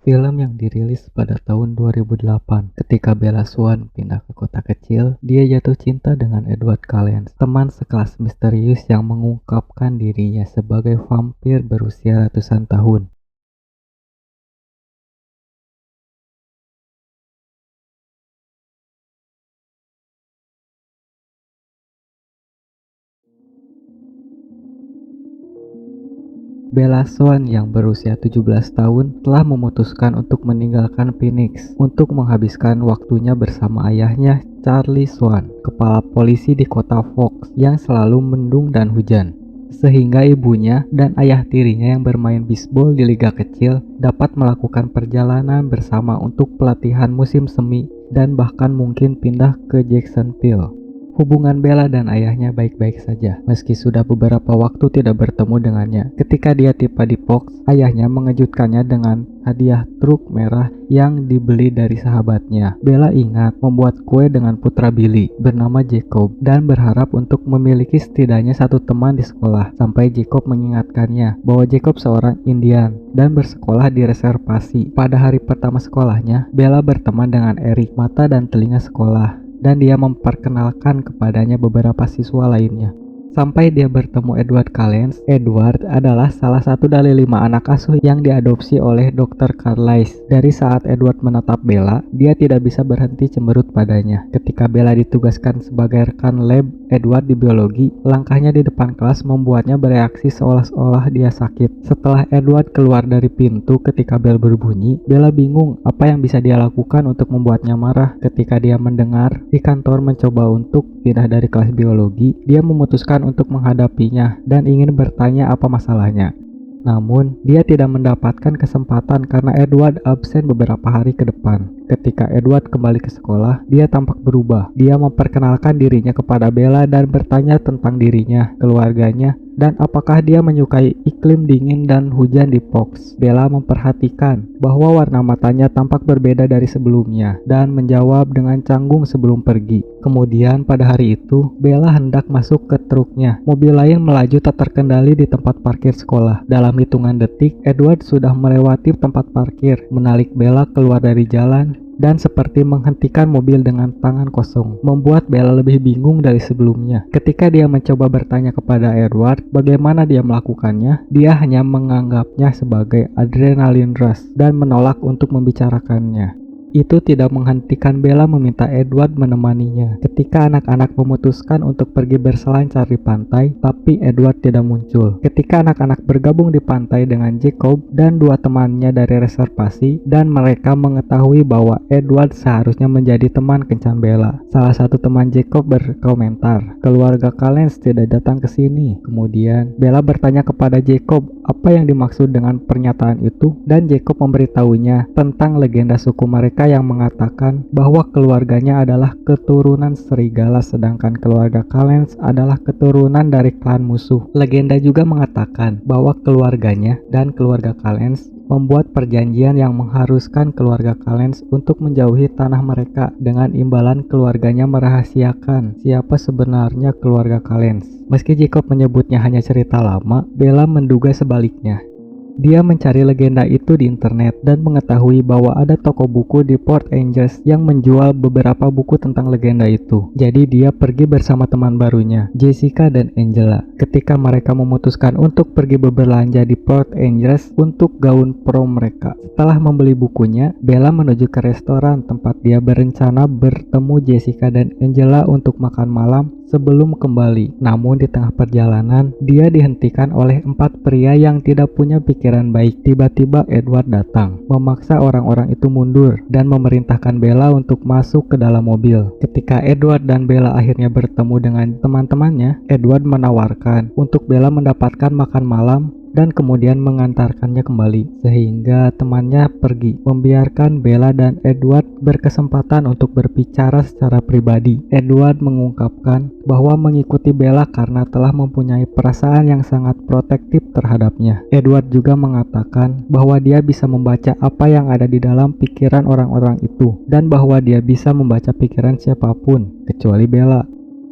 Film yang dirilis pada tahun 2008, ketika Bella Swan pindah ke kota kecil, dia jatuh cinta dengan Edward Cullen, teman sekelas misterius yang mengungkapkan dirinya sebagai vampir berusia ratusan tahun. Bella Swan yang berusia 17 tahun telah memutuskan untuk meninggalkan Phoenix untuk menghabiskan waktunya bersama ayahnya, Charlie Swan, kepala polisi di kota Fox yang selalu mendung dan hujan. Sehingga ibunya dan ayah tirinya yang bermain bisbol di liga kecil dapat melakukan perjalanan bersama untuk pelatihan musim semi dan bahkan mungkin pindah ke Jacksonville. Hubungan Bella dan ayahnya baik-baik saja, meski sudah beberapa waktu tidak bertemu dengannya. Ketika dia tiba di Fox, ayahnya mengejutkannya dengan hadiah truk merah yang dibeli dari sahabatnya. Bella ingat membuat kue dengan putra Billy bernama Jacob dan berharap untuk memiliki setidaknya satu teman di sekolah, sampai Jacob mengingatkannya bahwa Jacob seorang Indian dan bersekolah di reservasi. Pada hari pertama sekolahnya, Bella berteman dengan Eric, mata dan telinga sekolah, dan dia memperkenalkan kepadanya beberapa siswa lainnya. Sampai dia bertemu Edward Cullen. Edward adalah salah satu dari 5 anak asuh yang diadopsi oleh Dr. Carlisle. Dari saat Edward menatap Bella, dia tidak bisa berhenti cemberut padanya. Ketika Bella ditugaskan sebagai rekan lab Edward di biologi, langkahnya di depan kelas membuatnya bereaksi seolah-olah dia sakit. Setelah Edward keluar dari pintu ketika bel berbunyi, Bella bingung apa yang bisa dia lakukan untuk membuatnya marah. Ketika dia mendengar di kantor mencoba untuk pindah dari kelas biologi, dia memutuskan untuk menghadapinya dan ingin bertanya apa masalahnya. Namun, dia tidak mendapatkan kesempatan karena Edward absen beberapa hari ke depan. Ketika Edward kembali ke sekolah, dia tampak berubah. Dia memperkenalkan dirinya kepada Bella dan bertanya tentang dirinya, keluarganya, dan apakah dia menyukai iklim dingin dan hujan di Fox. Bella memperhatikan bahwa warna matanya tampak berbeda dari sebelumnya dan menjawab dengan canggung sebelum pergi. Kemudian pada hari itu, Bella hendak masuk ke truknya. Mobil lain melaju tak terkendali di tempat parkir sekolah. Dalam hitungan detik, Edward sudah melewati tempat parkir, menarik Bella keluar dari jalan, dan seperti menghentikan mobil dengan tangan kosong, membuat Bella lebih bingung dari sebelumnya. Ketika dia mencoba bertanya kepada Edward bagaimana dia melakukannya, dia hanya menganggapnya sebagai adrenaline rush dan menolak untuk membicarakannya. Itu tidak menghentikan Bella meminta Edward menemaninya. Ketika anak-anak memutuskan untuk pergi berselancar di pantai, tapi Edward tidak muncul. Ketika anak-anak bergabung di pantai dengan Jacob dan 2 temannya dari reservasi, dan mereka mengetahui bahwa Edward seharusnya menjadi teman kencan Bella. Salah satu teman Jacob berkomentar, "Keluarga kalian tidak datang ke sini." Kemudian Bella bertanya kepada Jacob apa yang dimaksud dengan pernyataan itu, dan Jacob memberitahunya tentang legenda suku mereka yang mengatakan bahwa keluarganya adalah keturunan serigala sedangkan keluarga Callens adalah keturunan dari klan musuh. Legenda juga mengatakan bahwa keluarganya dan keluarga Callens membuat perjanjian yang mengharuskan keluarga Callens untuk menjauhi tanah mereka dengan imbalan keluarganya merahasiakan siapa sebenarnya keluarga Callens. Meski Jacob menyebutnya hanya cerita lama, Bella menduga sebaliknya. Dia mencari legenda itu di internet dan mengetahui bahwa ada toko buku di Port Angeles yang menjual beberapa buku tentang legenda itu. Jadi dia pergi bersama teman barunya, Jessica dan Angela. Ketika mereka memutuskan untuk pergi berbelanja di Port Angeles untuk gaun prom mereka. Setelah membeli bukunya, Bella menuju ke restoran tempat dia berencana bertemu Jessica dan Angela untuk makan malam sebelum kembali. Namun di tengah perjalanan, dia dihentikan oleh 4 pria yang tidak punya pikiran baik. Tiba-tiba Edward datang, memaksa orang-orang itu mundur dan memerintahkan Bella untuk masuk ke dalam mobil. Ketika Edward dan Bella akhirnya bertemu dengan teman-temannya, Edward menawarkan untuk Bella mendapatkan makan malam dan kemudian mengantarkannya kembali, sehingga temannya pergi, membiarkan Bella dan Edward berkesempatan untuk berbicara secara pribadi. Edward mengungkapkan bahwa mengikuti Bella karena telah mempunyai perasaan yang sangat protektif terhadapnya. Edward juga mengatakan bahwa dia bisa membaca apa yang ada di dalam pikiran orang-orang itu, dan bahwa dia bisa membaca pikiran siapapun, kecuali Bella.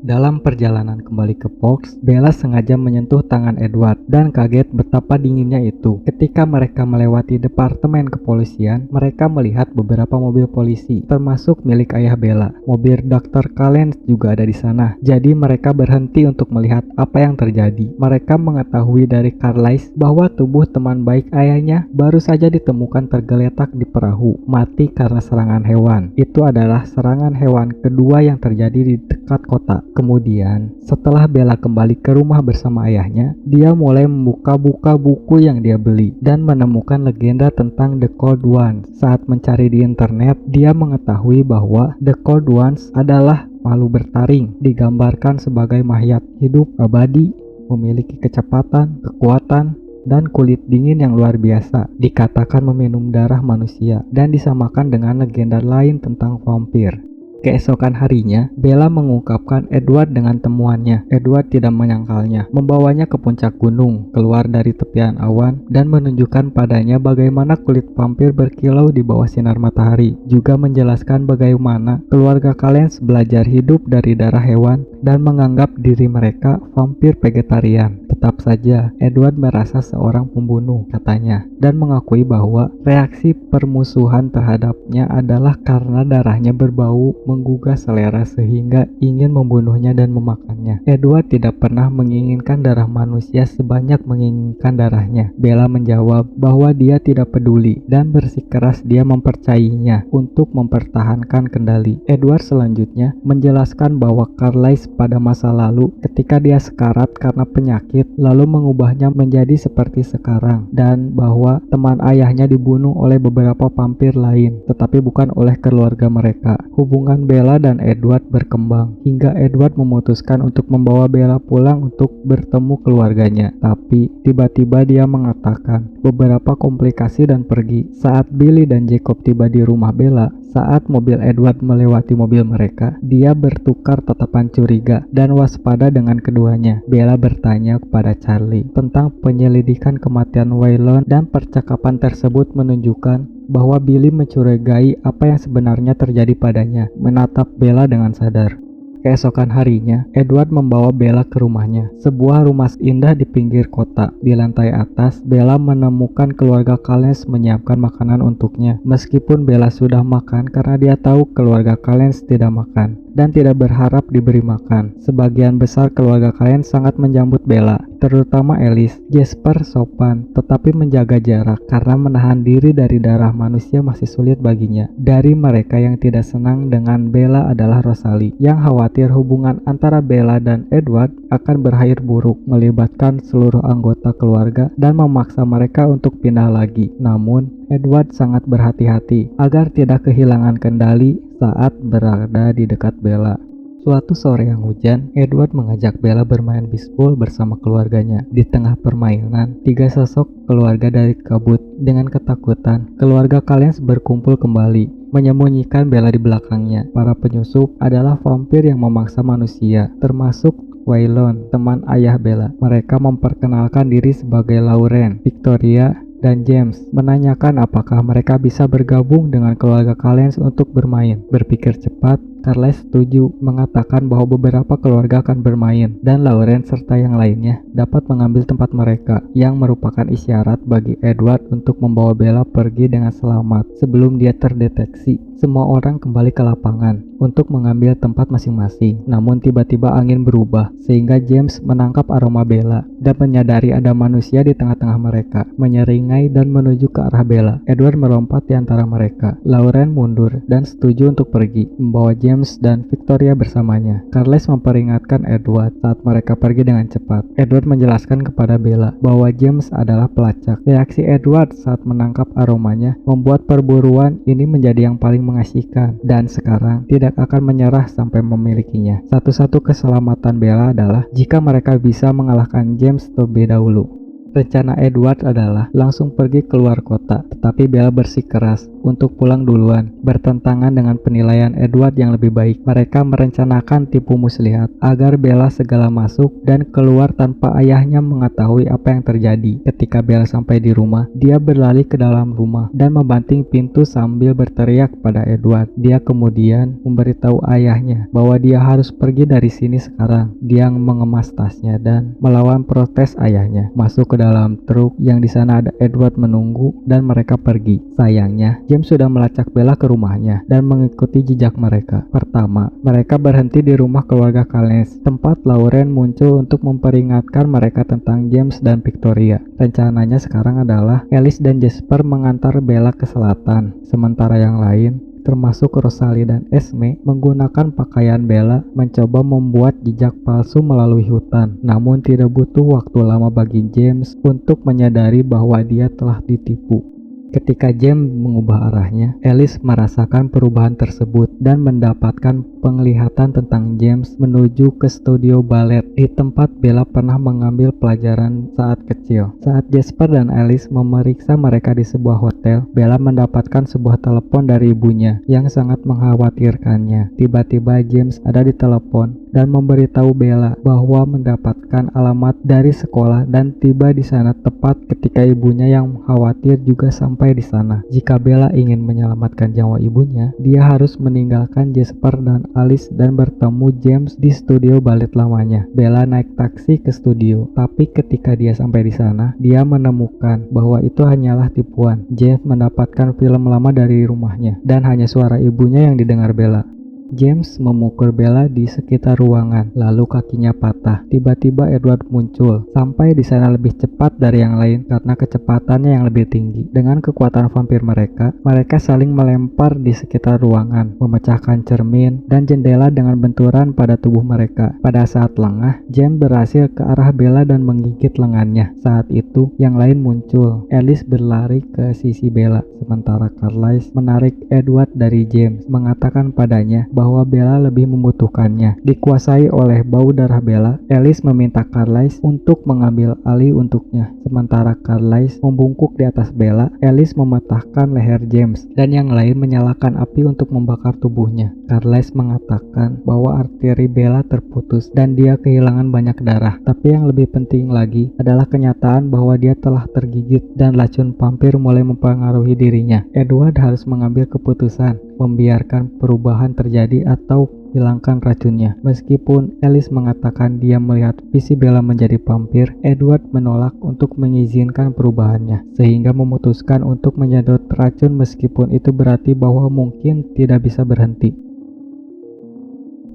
Dalam perjalanan kembali ke Fox, Bella sengaja menyentuh tangan Edward dan kaget betapa dinginnya itu. Ketika mereka melewati departemen kepolisian, mereka melihat beberapa mobil polisi, termasuk milik ayah Bella. Mobil Dr. Callens juga ada di sana. Jadi mereka berhenti untuk melihat apa yang terjadi. Mereka mengetahui dari Carlisle bahwa tubuh teman baik ayahnya baru saja ditemukan tergeletak di perahu, mati karena serangan hewan. Itu adalah serangan hewan kedua yang terjadi di dekat kota. Kemudian, setelah Bella kembali ke rumah bersama ayahnya, dia mulai membuka-buka buku yang dia beli dan menemukan legenda tentang The Cold Ones. Saat mencari di internet, dia mengetahui bahwa The Cold Ones adalah makhluk bertaring, digambarkan sebagai mayat hidup abadi, memiliki kecepatan, kekuatan, dan kulit dingin yang luar biasa. Dikatakan meminum darah manusia dan disamakan dengan legenda lain tentang vampir. Keesokan harinya, Bella mengungkapkan Edward dengan temuannya. Edward tidak menyangkalnya, membawanya ke puncak gunung, keluar dari tepian awan, dan menunjukkan padanya bagaimana kulit vampir berkilau di bawah sinar matahari. Juga menjelaskan bagaimana keluarga Callens belajar hidup dari darah hewan dan menganggap diri mereka vampir vegetarian. Tetap saja, Edward merasa seorang pembunuh, katanya, dan mengakui bahwa reaksi permusuhan terhadapnya adalah karena darahnya berbau menggugah selera sehingga ingin membunuhnya dan memakannya. Edward tidak pernah menginginkan darah manusia sebanyak menginginkan darahnya. Bella menjawab bahwa dia tidak peduli dan bersikeras dia mempercayainya untuk mempertahankan kendali. Edward selanjutnya menjelaskan bahwa Carlisle pada masa lalu ketika dia sekarat karena penyakit lalu mengubahnya menjadi seperti sekarang, dan bahwa teman ayahnya dibunuh oleh beberapa vampir lain tetapi bukan oleh keluarga mereka. Hubungan Bella dan Edward berkembang hingga Edward memutuskan untuk membawa Bella pulang untuk bertemu keluarganya. Tapi tiba-tiba dia mengatakan beberapa komplikasi dan pergi. Saat Billy dan Jacob tiba di rumah Bella, saat mobil Edward melewati mobil mereka, dia bertukar tatapan curiga dan waspada dengan keduanya. Bella bertanya kepada Charlie tentang penyelidikan kematian Waylon dan percakapan tersebut menunjukkan bahwa Billy mencurigai apa yang sebenarnya terjadi padanya. Menatap Bella dengan sadar. Keesokan harinya, Edward membawa Bella ke rumahnya, sebuah rumah indah di pinggir kota. Di lantai atas, Bella menemukan keluarga Callens menyiapkan makanan untuknya. Meskipun Bella sudah makan karena dia tahu keluarga Callens tidak makan dan tidak berharap diberi makan. Sebagian besar keluarga Callens sangat menyambut Bella, terutama Alice. Jasper sopan, tetapi menjaga jarak karena menahan diri dari darah manusia masih sulit baginya. Dari mereka yang tidak senang dengan Bella adalah Rosalie, yang khawatir hubungan antara Bella dan Edward akan berakhir buruk, melibatkan seluruh anggota keluarga dan memaksa mereka untuk pindah lagi. Namun, Edward sangat berhati-hati agar tidak kehilangan kendali saat berada di dekat Bella. Suatu sore yang hujan, Edward mengajak Bella bermain bisbol bersama keluarganya. Di tengah permainan, tiga sosok keluarga dari kabut. Dengan ketakutan, keluarga Callens berkumpul kembali, menyembunyikan Bella di belakangnya. Para penyusup adalah vampir yang memaksa manusia, termasuk Waylon, teman ayah Bella. Mereka memperkenalkan diri sebagai Lauren, Victoria, dan James, menanyakan apakah mereka bisa bergabung dengan keluarga Callens untuk bermain. Berpikir cepat, Carlisle setuju, mengatakan bahwa beberapa keluarga akan bermain dan Lauren serta yang lainnya dapat mengambil tempat mereka, yang merupakan isyarat bagi Edward untuk membawa Bella pergi dengan selamat sebelum dia terdeteksi. Semua orang kembali ke lapangan untuk mengambil tempat masing-masing. Namun tiba-tiba angin berubah sehingga James menangkap aroma Bella dan menyadari ada manusia di tengah-tengah mereka, menyeringai dan menuju ke arah Bella. Edward melompat di antara mereka. Lauren mundur dan setuju untuk pergi, membawa James dan Victoria bersamanya. Carlisle memperingatkan Edward saat mereka pergi dengan cepat. Edward menjelaskan kepada Bella bahwa James adalah pelacak. Reaksi Edward saat menangkap aromanya membuat perburuan ini menjadi yang paling mengasihkan, dan sekarang tidak akan menyerah sampai memilikinya. Satu-satu keselamatan Bella adalah jika mereka bisa mengalahkan James terlebih dahulu. Rencana Edward adalah langsung pergi keluar kota, tetapi Bella bersikeras untuk pulang duluan, bertentangan dengan penilaian Edward yang lebih baik. Mereka merencanakan tipu muslihat agar Bella segala masuk dan keluar tanpa ayahnya mengetahui apa yang terjadi. Ketika Bella sampai di rumah, dia berlari ke dalam rumah dan membanting pintu sambil berteriak pada Edward. Dia kemudian memberitahu ayahnya bahwa dia harus pergi dari sini sekarang. Dia mengemas tasnya dan melawan protes ayahnya, masuk ke dalam truk yang di sana ada Edward menunggu dan mereka pergi. Sayangnya, James sudah melacak Bella ke rumahnya dan mengikuti jejak mereka. Pertama, mereka berhenti di rumah keluarga Calnes, tempat Lauren muncul untuk memperingatkan mereka tentang James dan Victoria. Rencananya sekarang adalah Alice dan Jasper mengantar Bella ke selatan, sementara yang lain termasuk Rosalie dan Esme menggunakan pakaian Bella mencoba membuat jejak palsu melalui hutan. Namun tidak butuh waktu lama bagi James untuk menyadari bahwa dia telah ditipu. Ketika James mengubah arahnya, Alice merasakan perubahan tersebut dan mendapatkan penglihatan tentang James menuju ke studio balet di tempat Bella pernah mengambil pelajaran saat kecil. Saat Jasper dan Alice memeriksa mereka di sebuah hotel, Bella mendapatkan sebuah telepon dari ibunya yang sangat mengkhawatirkannya. Tiba-tiba James ada di telepon dan memberitahu Bella bahwa mendapatkan alamat dari sekolah dan tiba di sana tepat ketika ibunya yang khawatir juga sampai di sana. Jika Bella ingin menyelamatkan nyawa ibunya, dia harus meninggalkan Jasper dan Alice dan bertemu James di studio balet lamanya. Bella naik taksi ke studio, tapi ketika dia sampai di sana, dia menemukan bahwa itu hanyalah tipuan. James mendapatkan film lama dari rumahnya dan hanya suara ibunya yang didengar Bella. James memukul Bella di sekitar ruangan, lalu kakinya patah. Tiba-tiba Edward muncul, sampai di sana lebih cepat dari yang lain karena kecepatannya yang lebih tinggi. Dengan kekuatan vampir mereka saling melempar di sekitar ruangan, memecahkan cermin dan jendela dengan benturan pada tubuh mereka. Pada saat lengah, James berhasil ke arah Bella dan menggigit lengannya. Saat itu, yang lain muncul. Alice berlari ke sisi Bella, sementara Carlisle menarik Edward dari James, mengatakan padanya bahwa Bella lebih membutuhkannya. Dikuasai oleh bau darah Bella, Alice meminta Carlisle untuk mengambil alih untuknya. Sementara Carlisle membungkuk di atas Bella, Alice mematahkan leher James dan yang lain menyalakan api untuk membakar tubuhnya. Carlisle mengatakan bahwa arteri Bella terputus dan dia kehilangan banyak darah. Tapi yang lebih penting lagi adalah kenyataan bahwa dia telah tergigit dan racun vampir mulai mempengaruhi dirinya. Edward harus mengambil keputusan, membiarkan perubahan terjadi atau hilangkan racunnya. Meskipun Alice mengatakan dia melihat visi Bella menjadi vampir, Edward menolak untuk mengizinkan perubahannya, sehingga memutuskan untuk menyedot racun meskipun itu berarti bahwa mungkin tidak bisa berhenti.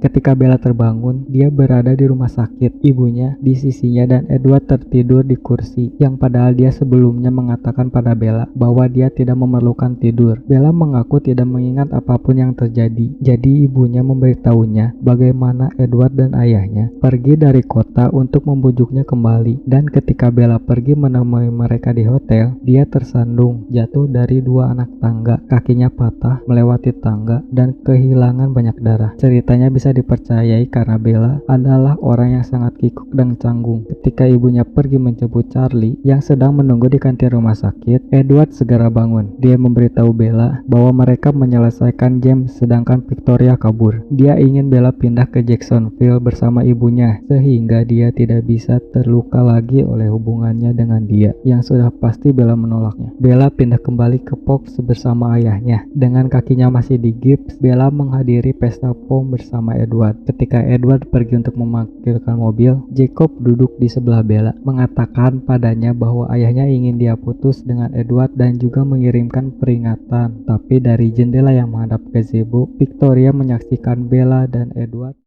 Ketika Bella terbangun, dia berada di rumah sakit. Ibunya di sisinya dan Edward tertidur di kursi, yang padahal dia sebelumnya mengatakan pada Bella bahwa dia tidak memerlukan tidur. Bella mengaku tidak mengingat apapun yang terjadi. Jadi ibunya memberitahunya bagaimana Edward dan ayahnya pergi dari kota untuk membujuknya kembali. Dan ketika Bella pergi menemui mereka di hotel, dia tersandung, jatuh dari 2 anak tangga. Kakinya patah, melewati tangga, dan kehilangan banyak darah. Ceritanya bisa dipercayai karena Bella adalah orang yang sangat kikuk dan canggung. Ketika ibunya pergi menjemput Charlie yang sedang menunggu di kantin rumah sakit, Edward segera bangun. Dia memberitahu Bella bahwa mereka menyelesaikan James sedangkan Victoria kabur. Dia ingin Bella pindah ke Jacksonville bersama ibunya sehingga dia tidak bisa terluka lagi oleh hubungannya dengan dia, yang sudah pasti Bella menolaknya. Bella pindah kembali ke Fox bersama ayahnya. Dengan kakinya masih di gips, Bella menghadiri pesta pom bersama Edward. Ketika Edward pergi untuk memarkirkan mobil, Jacob duduk di sebelah Bella, mengatakan padanya bahwa ayahnya ingin dia putus dengan Edward dan juga mengirimkan peringatan. Tapi dari jendela yang menghadap gazebo, Victoria menyaksikan Bella dan Edward